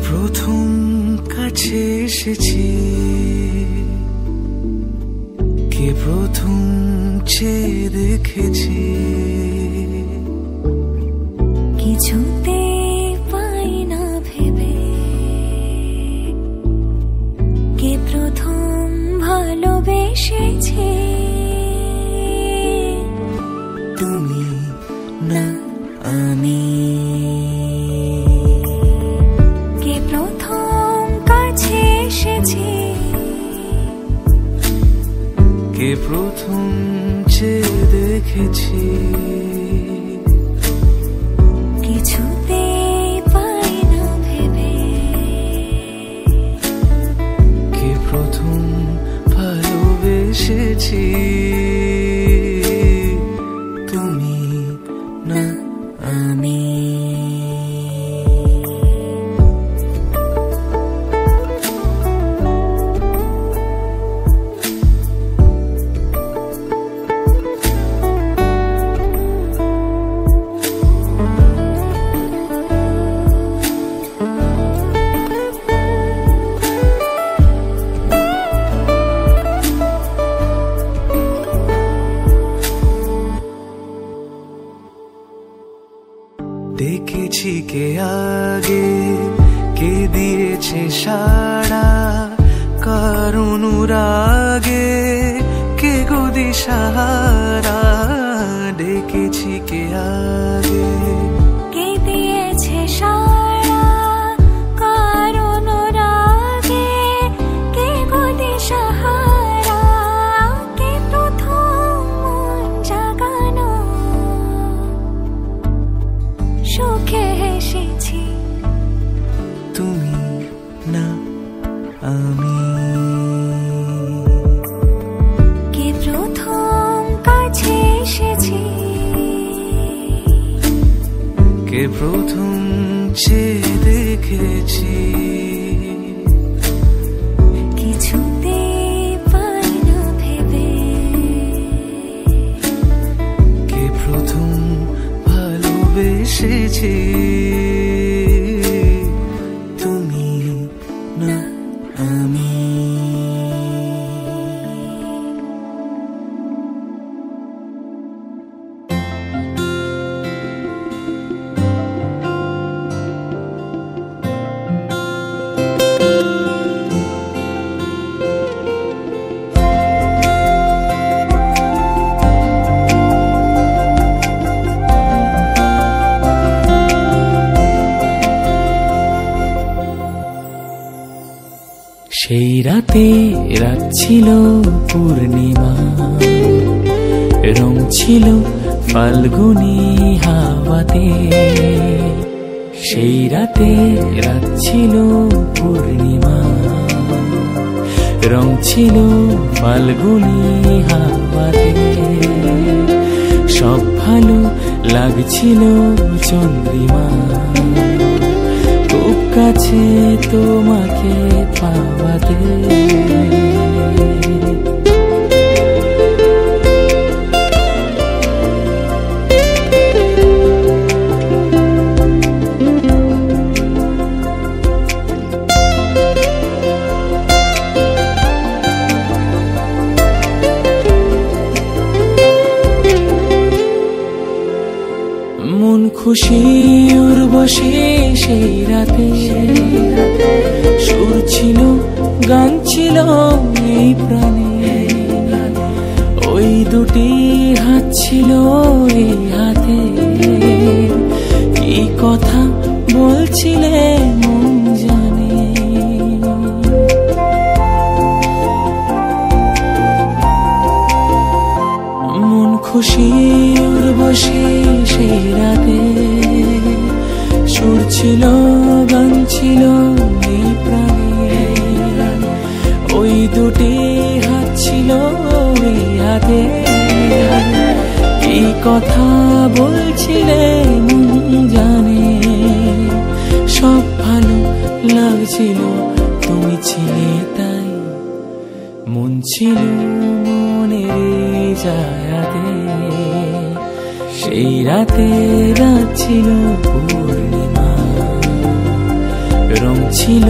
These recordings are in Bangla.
প্রথম কাছে এসেছি, কে প্রথম চেয়ে দেখেছি, কিছুতে পাই না ভেবে, কে প্রথম ভালোবেসেছে। তুমি না আমি, কে প্রথম কাছে এসেছে, কে প্রথম চেয়ে দেখেছি, কিছুতে পাই না ভেবে, কে প্রথম ভালোবেসেছি। তুমি না আমি। দেখেছি কে আগে, কে দিয়েছে সাড়া, কার অনুরাগে কে গো দিশাহারা। ডেকেছি কে আগে, কে দিয়েছে সাড়া, কার অনুরাগে কে গো দিশাহারা। কে প্রথম মন জাগানো, সুখে হেসেছি। তুমি না আমি। কে প্রথম কাছে এসেছি, কে প্রথম চেয়ে দেখেছি, কিছুতে পাই না ভেবে, কে প্রথম ভালোবেসেছি। তুমি না আমি। সেই রাতে রাত ছিল পূর্ণিমা, রং ছিল ফাল্গুনী হাওয়াতে। সেই রাতে রাত ছিল পূর্ণিমা, রং ছিল ফাল্গুনী হাওয়াতে। সব ভালো লাগছিল চন্দ্রিমা, খুব কাছে তোমাকে পাওয়াতে। মন খুশি উর্বশী সেই রাতে, সুর ছিল গান ছিল এই প্রাণে। ওই দুটি হাত ছিল এই হাতে, কি কথা বলছিলে মন জানে। মন খুশি উর্বশী সেই রাতে, সুর ছিল গান ছিল এই প্রাণে। ওই দুটি হাত ছিল এই হাতে, কি কথা বলছিলে মন জানে। সব ভালো লাগছিল তুমি ছিলে তাই, মন ছিল মনের জায়গাতে। সেই রাতে রাত ছিল পূর্ণিমা, রং যাচ্ছিল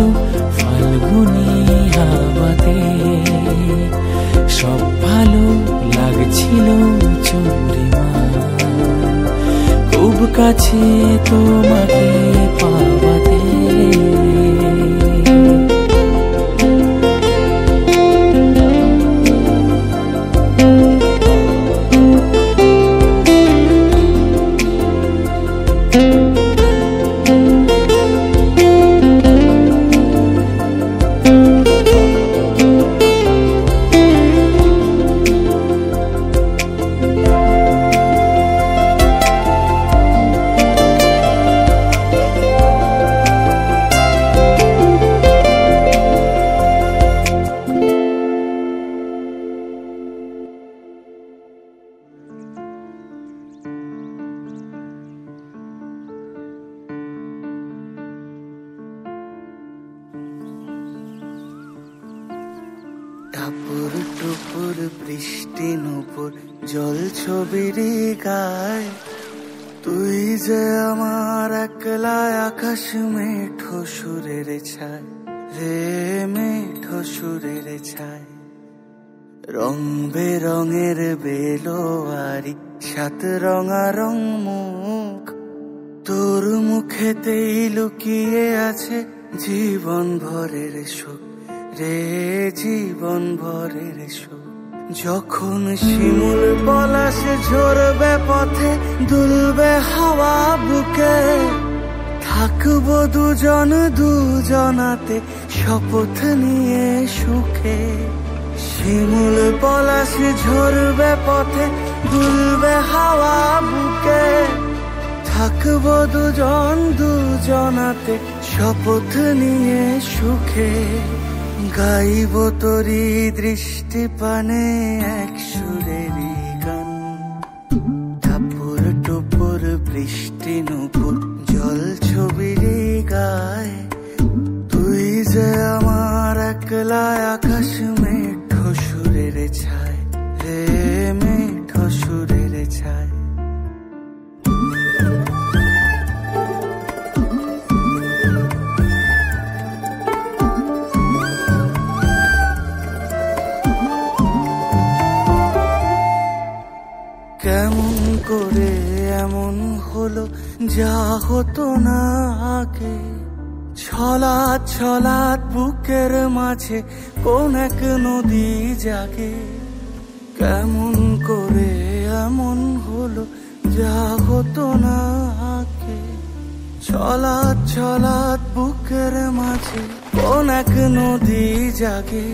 ফাল্গুনি হাওয়াতে, সব ভালো লাগছিল চন্দ্রিমা, খুব কাছে তোমাকে পাওয়াতে। টাপুর টুপুর বৃষ্টি নুপুর জল ছবির গায়, তুই যে আমার একলা আকাশ মেঠো সুরের ছায় রে, মেঠো সুরের ছায়। রং বেরঙের বেলোয়ারি সাত রঙারং মুখ, তোর মুখেতেই লুকিয়ে আছে জীবন ভরের সুখ রে, জীবন ভরের সুখ। যখন শিমুল পলাশ ঝরবে পথে, দুলবে হাওয়া বুকে, থাকবো দুজন দুজনাতে শপথ নিয়ে সুখে। শিমুল পলাশ ঝরবে পথে, দুলবে হাওয়া বুকে, থাকবো দুজন দুজনাতে শপথ নিয়ে সুখে। গাইব তোরি দৃষ্টি পানে এক সুরেরই গান, টাপুর টুপুর বৃষ্টি নুপুর জল ছবির গায়, তুই যে আমার একলা আকাশ মেঠো সুরের ছায় রে, মেঠো সুরের ছায়। কেমন করে এমন হলো যা হতো না আগে, ছলাৎ ছলাৎ বুকের মাঝে কোন এক নদী জাগে। কেমন করে এমন হলো যা হতো না আগে, ছলাৎ ছলাৎ বুকের মাঝে কোন এক নদী জাগে।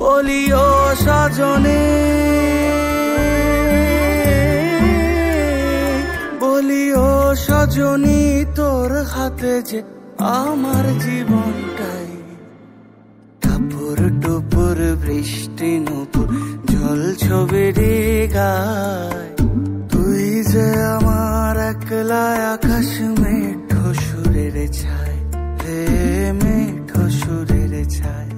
বলি ও সজনে, বলি ও সজনী, তোর হাতে যে আমার জীবনটাই। টাপুর টুপুর বৃষ্টি নুপুর জল ছবির গায়, তুই যে আমার একলা আকাশ মেঠো সুরের ছায় রে, মেঠো সুরের ছায়।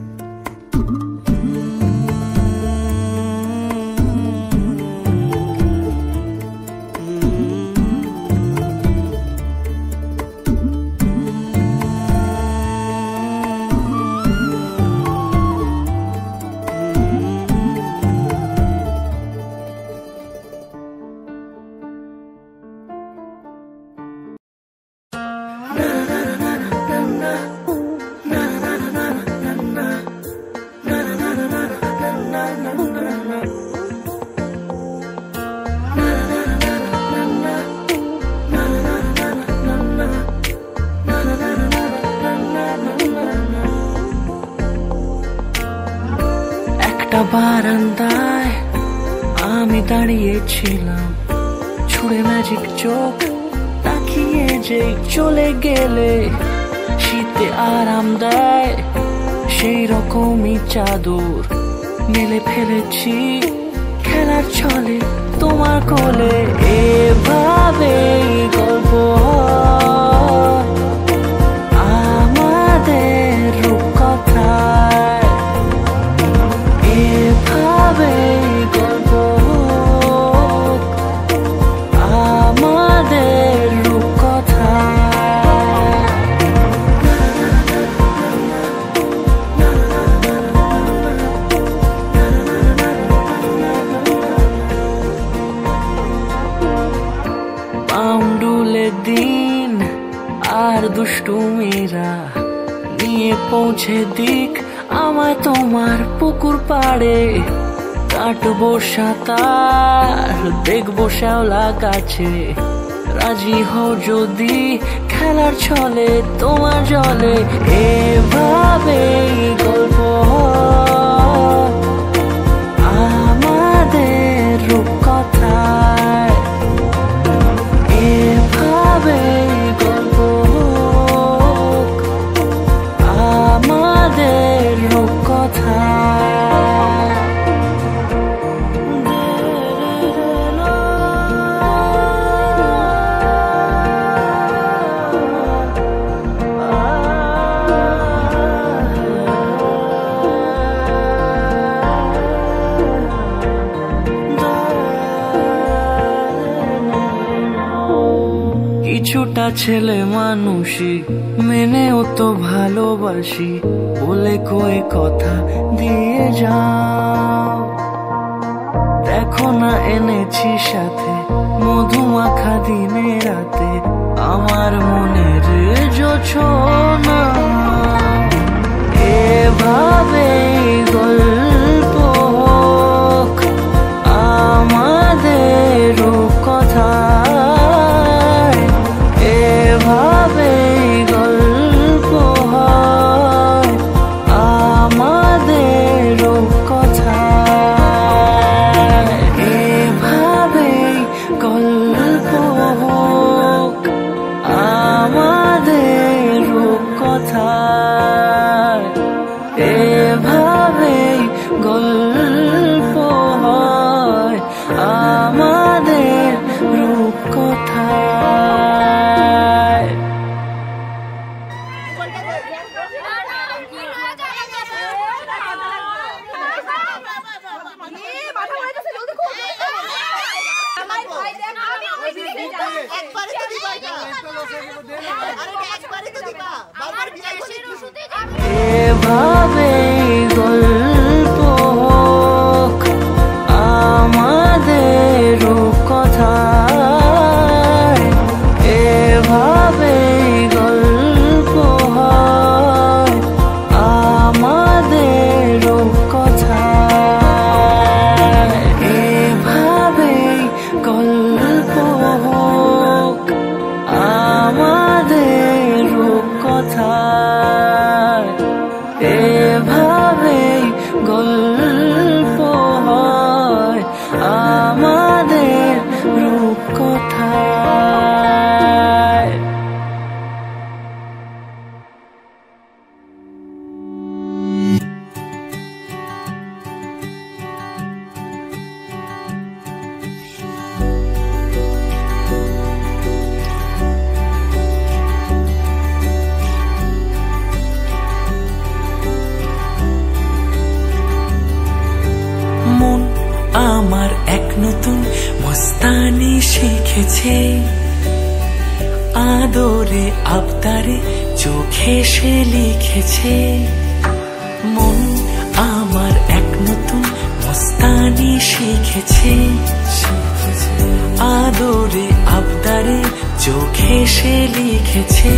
বারান্দায় আমি দাঁড়িয়েছিলাম, ছুঁড়ে ম্যাজিক চোখ তাকিয়ে যে চলে গেলে, শীতে আরাম দেয় সেই রকমই চাদর মেলে ফেলেছি খেলার ছলে তোমার কোলে। এভাবে গল্প আমাদের রূপকথায়, এভাবে গল্প আমাদের রূপকথায়। দুষ্টুমিরা নিয়ে পৌঁছে দিক আমায় তোমার পুকুর পাড়ে। কাটবো সাঁতার, দেখবো শ্যাওলা গাছে, রাজি হও যদি খেলার ছলে তোমার জলে। এভাবেই গল্প আমাদের রূপকথায়, এভাবেই গল্প আমাদের রূপকথায়। কিছুটা ছেলে মানুষই মেনেও তো ভালোবাসি, বলে কয়ে কথা দিয়ে যাও। দেখো না এনেছি সাথে মধুমাখা দিনে রাতে, আমার মনের জোছনা। এভাবেই গল্প হোক আমাদের রূপকথা, এভাবেই গল্প হয় আমাদের রূপকথা, এভাবেই গল্প হোক আমাদের রূপকথা, এভাবেই গল্প হয় আমাদের রূপকথা। এভাবেই গল্প হোক আমাদের রূপকথা, এভাবেই গল্প হয় আমাদের রূপকথা, এভাবেই গল্প হোক আমাদের রূপকথা, এভাবেই গল্প হয় আমাদের রূপকথা। আমার এক নতুন মস্তানি শিখেছে, আদরে আবদারে চোখে সে লিখেছে। মন আমার এক নতুন মস্তানি শিখেছে, আদরে আবদারে চোখে সে লিখেছে।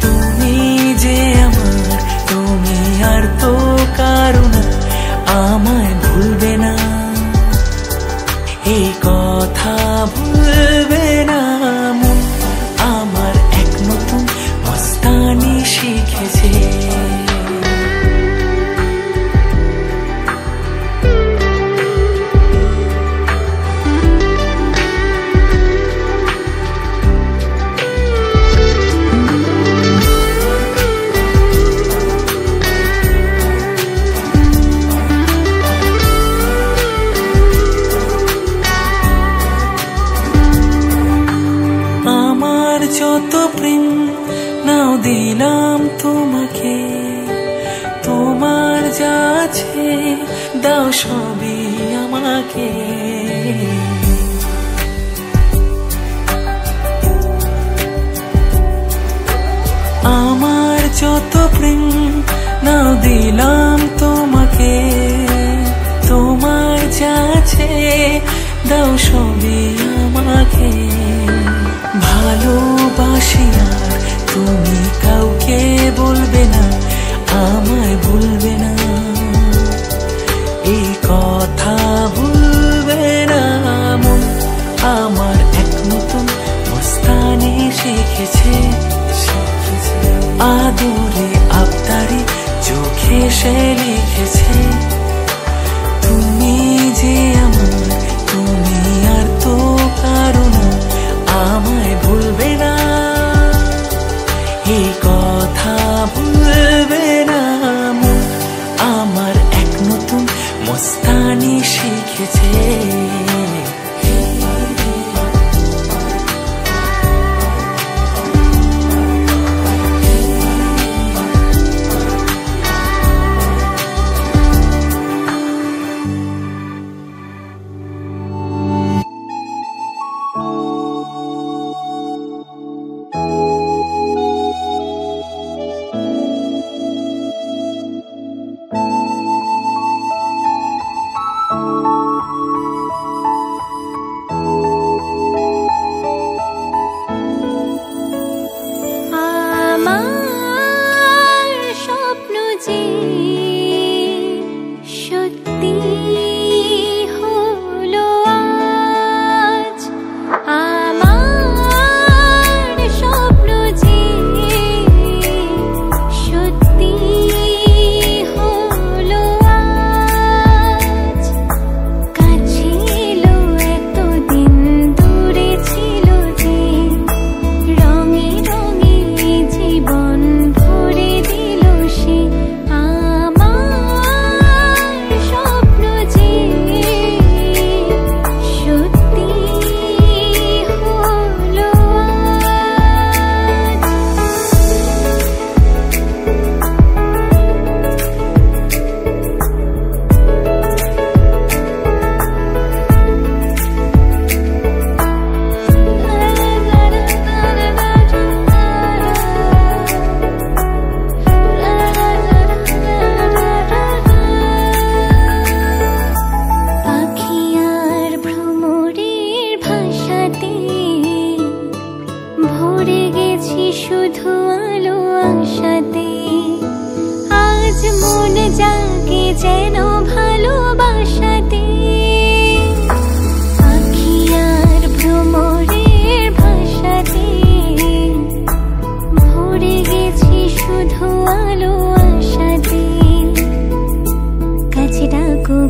তুমি যে আমার, তুমি আর তো কারো না, আমায় ভুলবে না, এই কথা ভুলবে না। মন আমার এক নতুন মস্তানি শিখেছে। যত প্রেম নাও দিলাম তোমাকে, তোমার যা আছে দাও সবই আমাকে। আমার যত প্রেম নাও দিলাম তোমাকে, তোমার যা আছে দাও সবই আমাকে। ভালোবাসি আর তুমি কাউকে বলবে না, আমায় ভুলবে না, এই কথা ভুলবে না মন আমার। এক নতুন মস্তানি শিখেছে, আদরে আবদারে চোখে সে লিখেছে, তুমি যে আমার, তুমি আর তো কারো না, আমায় ভুলবে না, এই কথা ভুলবে না মন আমার। এক নতুন মস্তানি শিখেছে।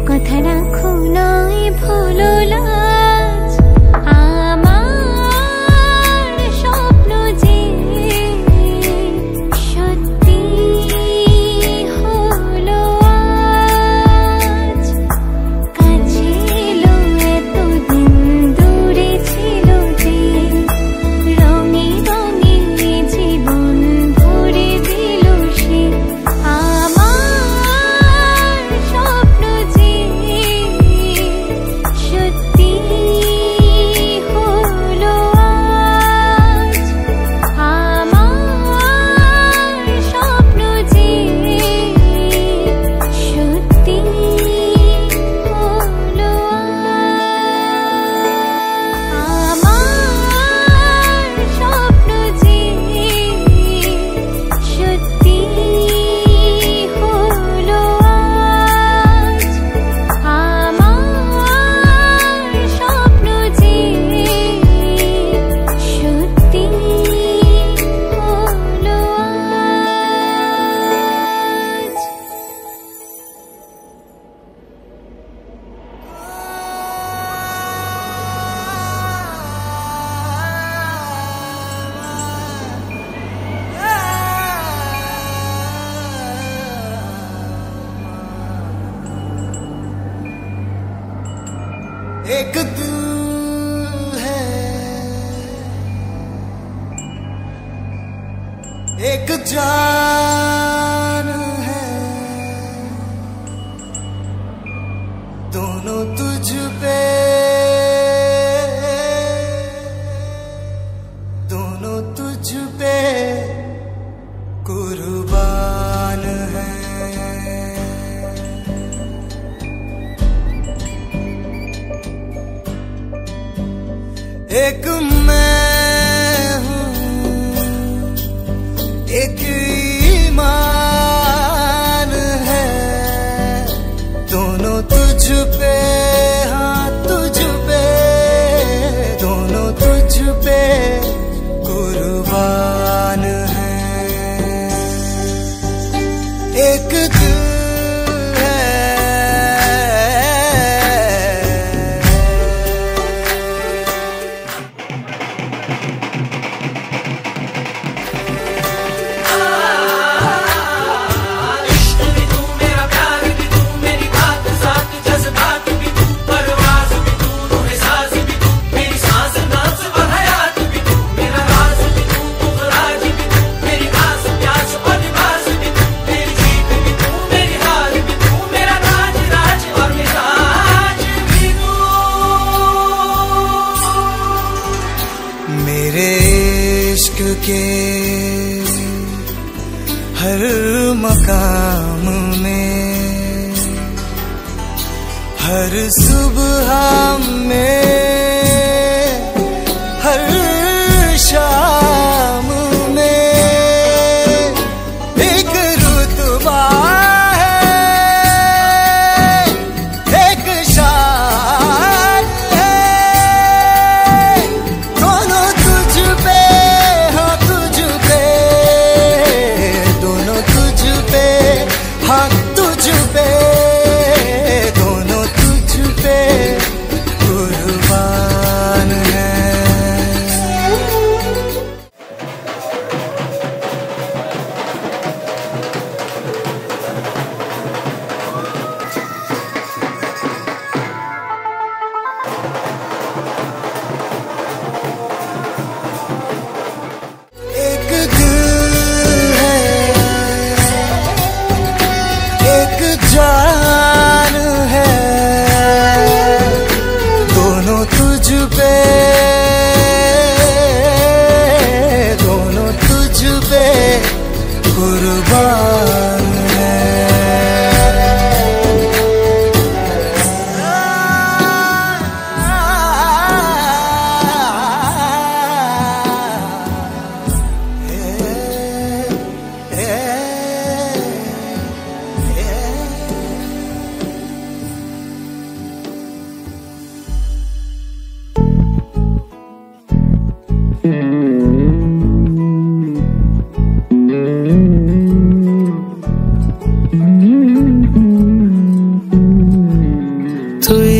কথা রাখো নয় ভুলো লাজ, আমার স্বপ্ন যে সত্যি হলো আজ। কাছে এলো এতদিন দূরে ছিল যে, রঙে রঙে জীবন ভরে দিল সে। एक दिल है, एक जान है, दोनों तुझ पे, दोनों तुझ पे कुर्बान है। एक मैं हूँ एक ईमान है, दोनों तुझ पे, हाँ तुझ पे, दोनों तुझ पे कुर्बान है। एक दिल के हर मकाम में, हर सुबह में, हर शाम में एक रुतबा है, एक शान है, दोनों तुझ पे, हाँ तुझ पे, दोनों तुझ पे कुर्बान है। एक जान है, दोनों तुझ पे, दोनों तुझ पे कुर्बान है। তুই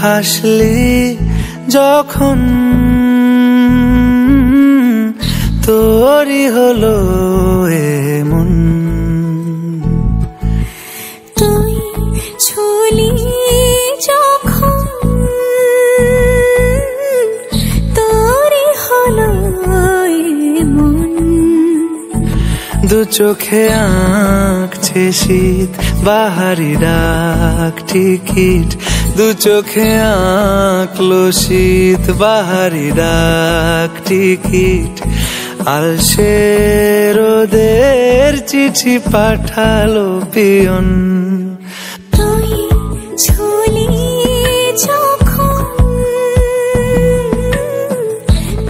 হাসলি যখন তোরই হলো এমন, তুই ছুলি যখন তোরই হলো এমন, দু চোখে আঁকছে শীত বাহারি ডাক টিকিট, দু চোখে আঁকলো শীত বাহারি ডাক টিকিট, আলসে রোদের চিঠি পাঠালো পিয়ন। তুই ছুলি যখন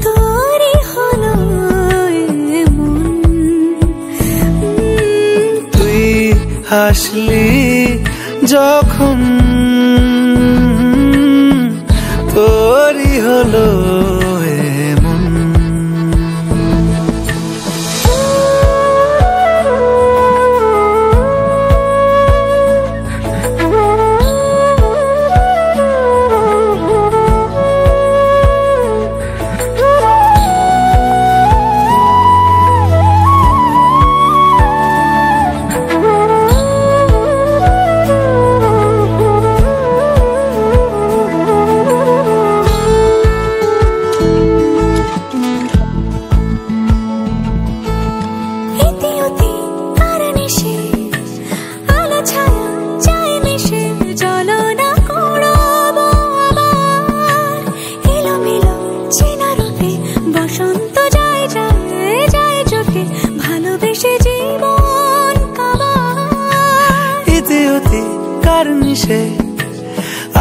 তোরই হলো এমন, তুই হাসলি যখন তোরই হলো এমন।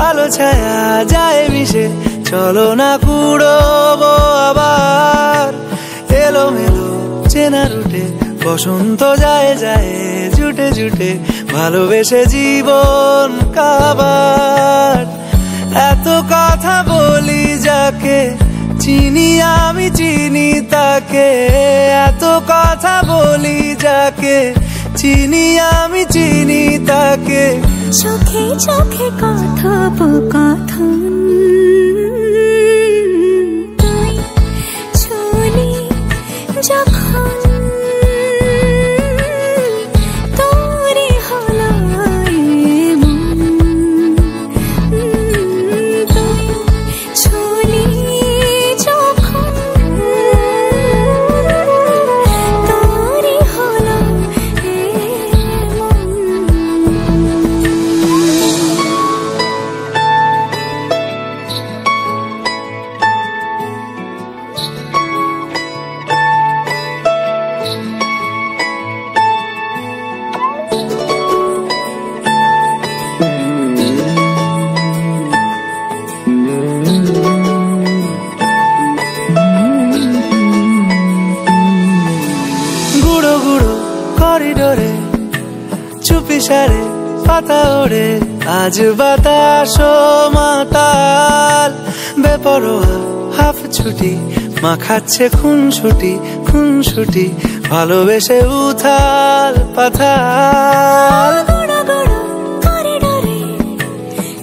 আলো ছায়া যায় মিশে, চলো না কুড়োবো আবার এলোমেলো চেনা রুটে, বসন্ত যায় যায় জুটে জুটে ভালোবেসে জীবন কাবার। এত কথা বলি যাকে চিনি আমি চিনি তাকে, এত কথা বলি যাকে চিনি আমি চিনি তাকে। চোখে চোখে কথোপকথন, তুই চলি যখন তোরে হলো এমন, তুই চলি যখন তোরে হলো গুঁড়ো গুঁড়ো করিডোরে চুপি সারে পাতা ওড়ে, আজ বাতাস মাতাল বেপরোয়া হাফ ছুটি মাখাচ্ছে খুনসুটি খুনসুটি ভালোবেসে উথাল পাথাল। গুঁড়ো গুঁড়ো করিডোরে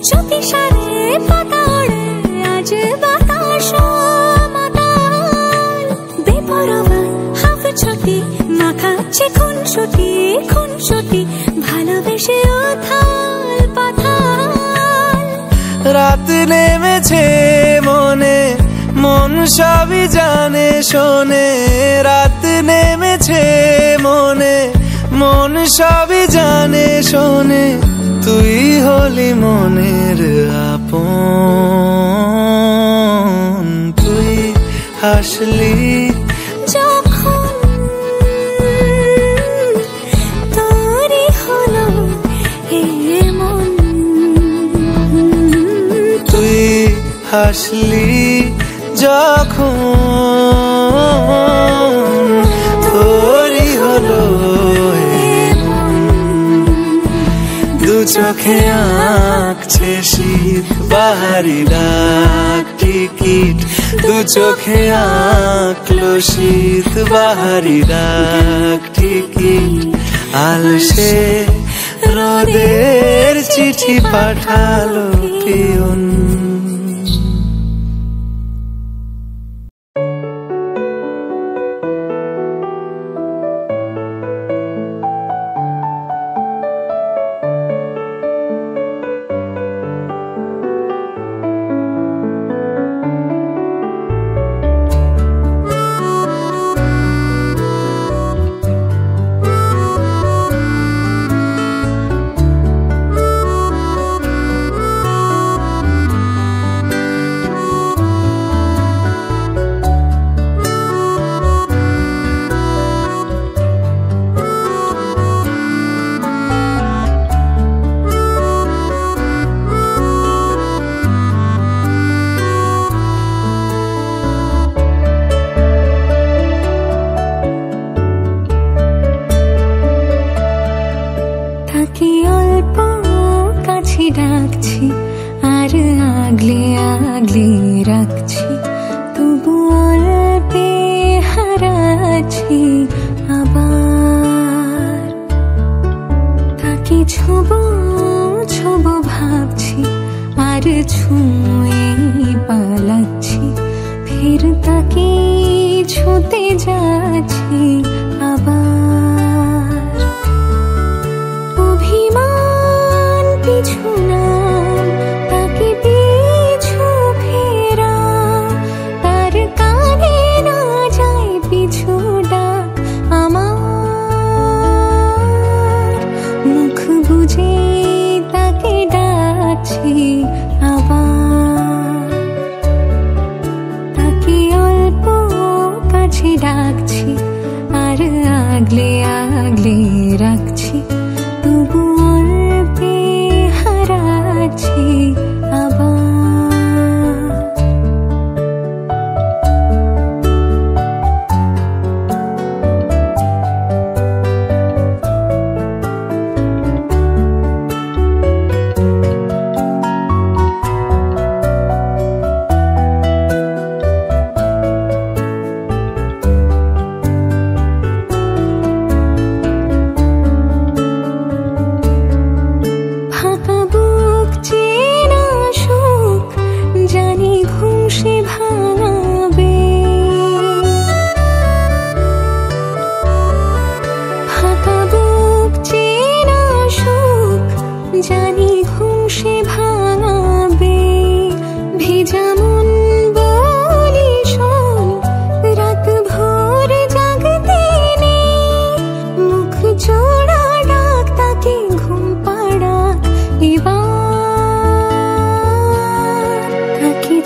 চুপি সারে পাতা ওড়ে, আজ বাতাস মাতাল বেপরোয়া হাফ ছুটি মাখাচ্ছে খুনসুটি খুনসুটি ভালোবেসে উথাল পাথাল। রাত নেমেছে মনে মন সবই জানে শোনে, রাত নেমেছে মনে মন সবই জানে শোনে, তুই হলি মনের আপন। তুই হাসলি যখন তোরে হলো এমন, তুই হাসলি যখন তোরই হলো এমন। দু চোখে আঁকছে শীত বাহারি ডাক টিকিট, দু চোখে আঁকলো শীত বাহারি ডাক টিকিট। আলসে রোদের চিঠি পাঠালো পিয়ন। ডাকছি আর আগলে আগলে রাখছি, তবু অল্পে হারাচ্ছি আবার। তাকে ছোবো ছোবো ভাবছি আর ছুঁয়ে পালাচ্ছি, ফের তাকে ছুঁতে যাচ্ছি আবার। অভিমান পিছু নাম তাকে পিছু ফেরা, তার কানে না যায় পিছু ডাক আমার। মুখ বুঝে তাকে ডাকছি আবার, তাকে অল্প কাছে ডাকছি আর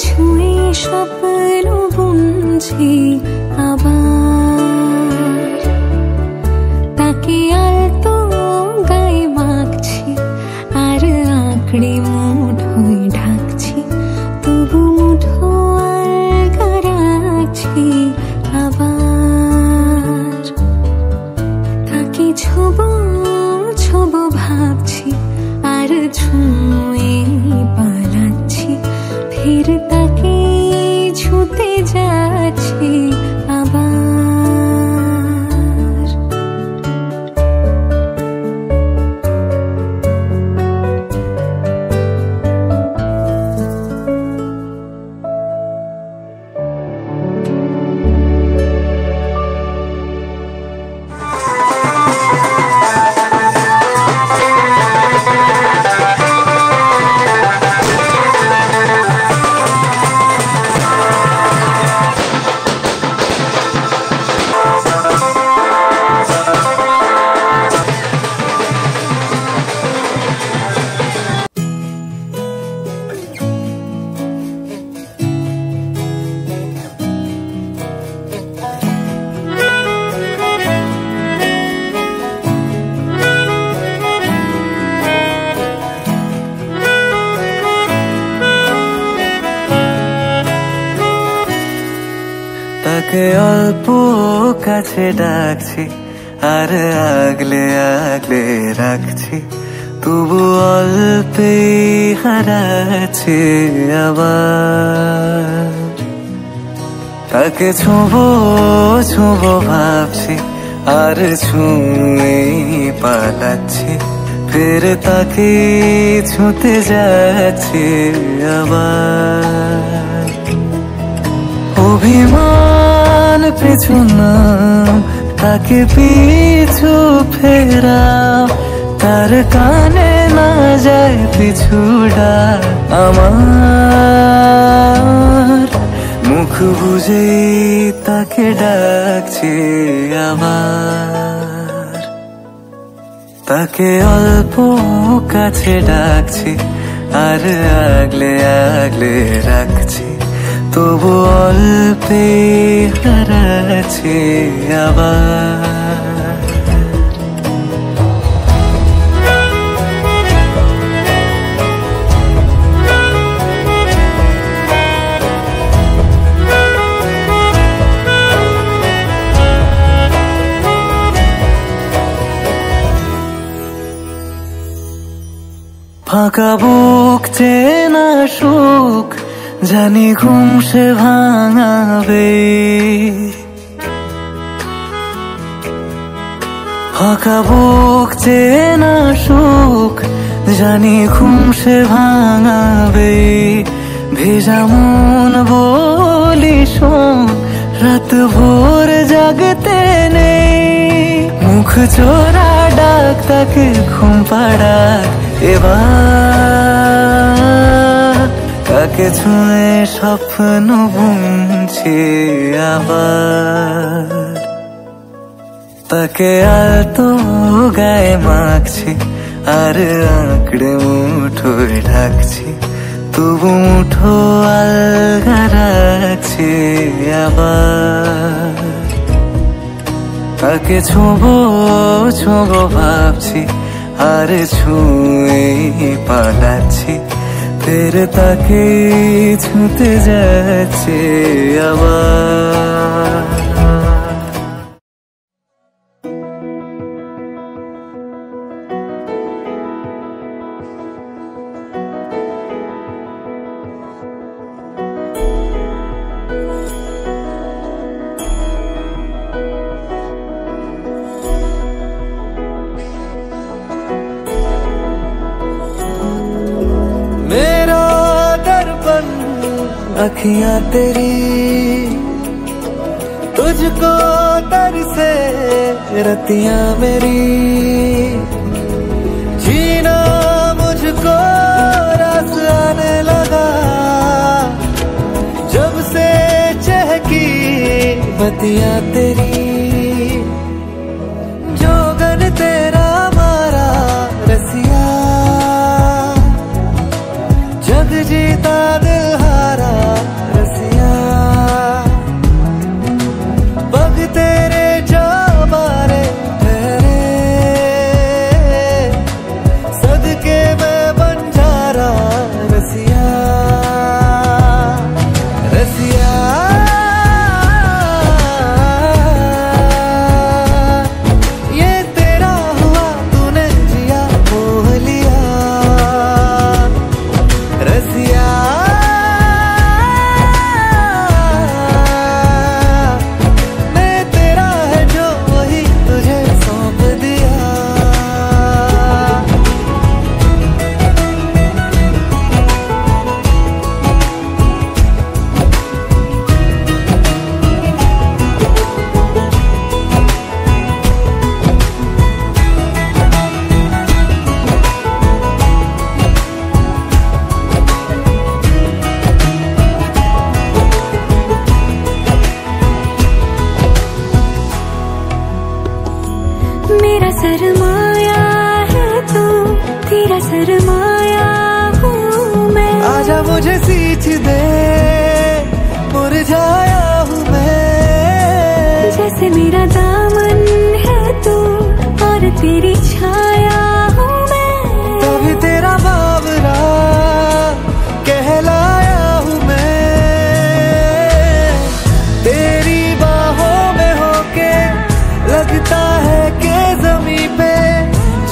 ছুঁয়ে স্বপ্ন বুনছি আবার, তাকে আলতো গায়ে মাখছি আর আঁকড়ে মুঠোয় ঢাকছি, তবু মুঠো আলগা রাখছি আবার। তাকে ছোবো ছোবো ভাবছি আর ছুঁয়ে পালাচ্ছি, ফের তাকে ছুঁতে যাচ্ছি আবার। তাকে অল্প কাছে ডাকছি আর আগলে আগলে রাখছি, তবু অল্পে হারাচ্ছি আবার। তাকে ছোঁবো ছোঁবো ভাবছি আর ছুঁয়ে পালাচ্ছি, ফের তাকে ছুঁতে যাচ্ছি আবার। অভিমান পিছু নাম, তাকে পিছু ফেরাও, তার কানে না যায় পিছু ডাক আমার। মুখ বুঝেই তাকে ডাকছি আবার। তাকে অল্প কাছে ডাকছি আর আগলে আগলে রাখছি, তবু অল্পে হারাচ্ছি আবার। ফাঁকা বুক চেনা সুখ জানি ঘুম সে ভাঙাবে, ফাঁকা বুক চেনা সুখ জানি ঘুম সে ভাঙাবে। ভেজা মন বলি শোন, রাত ভোর জাগতে নেই, মুখ চোরা ডাক তাকে ঘুম পাড়াক এবার। তাকে ছুঁয়ে স্বপ্ন বুনছি আবার। তাকে আলতো গায়ে মাখছি আর আঁকড়ে মুঠোয় ঢাকছি, তবু মুঠো আলগা রাখছি আবার। তাকে ছোঁবো ছোঁবো ভাবছি আর ছুঁয়ে পালাচ্ছি, ফের তাকে ছুঁতে যাচ্ছে আবার। अखियां तेरी तुझको तरसे रतियां मेरी, जीना मुझको रस आने लगा जब से चहकी बतियां तेरी। जोगन तेरा मारा रसिया, जग जीता दिल हारा आजा मुझे सींच दे, मुरझाया हूँ मैं। जैसे मेरा दामन है तू और तेरी छाया हूँ मैं, तभी तेरा बाबरा कहलाया हूँ मैं। तेरी बाहों में होके लगता है कि ज़मीं पे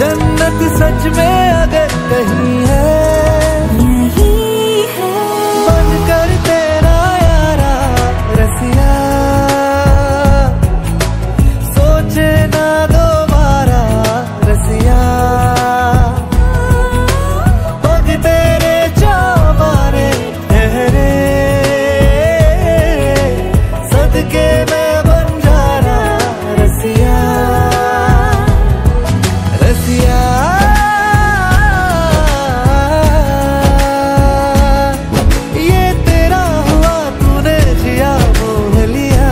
जन्नत सच में अगर कहीं है, यही है। बनकर तेरा यारा रसिया, सोचे ना दोबारा रसिया। पग तेरे चौबारे ठहरे, सदके में बन जाना रसिया, रसिया। ये तेरा हुआ तूने जिया मोह लिया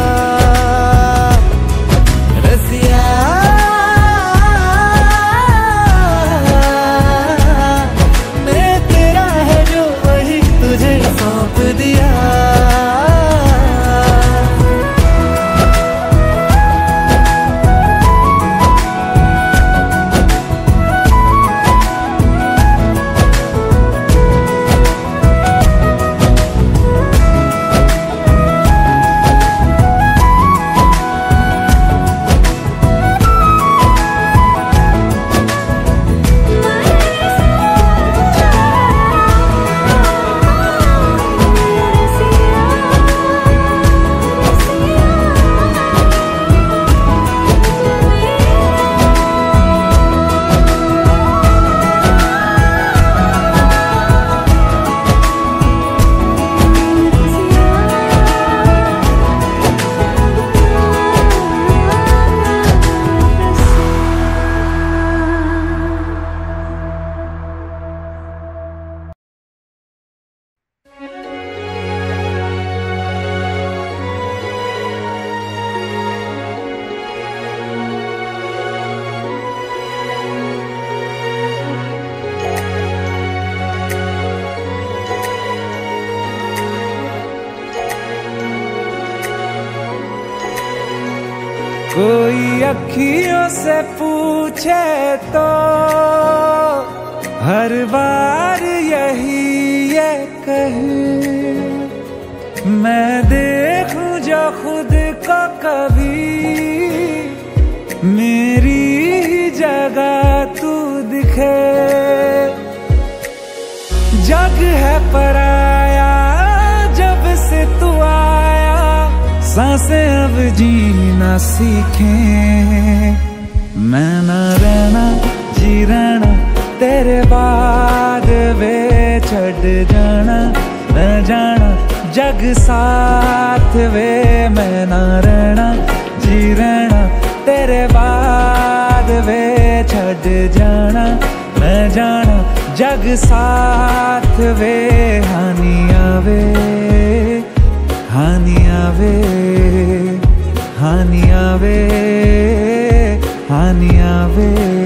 रसिया। मैं तेरा है जो वही तुझे सौंप दिया। कोई अखियों से पूछे तो हर बार यही ये कहे, मैं देखूं जो खुद को कभी मेरी ही जगह तू दिखे। जग है पराया जब से तू आया, सांसें अब जीना सीखें। मैं ना रहना जी रहना तेरे बाद वे छड़ जाना, मैं जाना जग साथ वे। मैं ना रहना जी रहना तेरे बाद वे छड़ जाना, मैं जाना जग साथ वे। हानि आवे हानि आवे, हानि आवे, हानि आवे।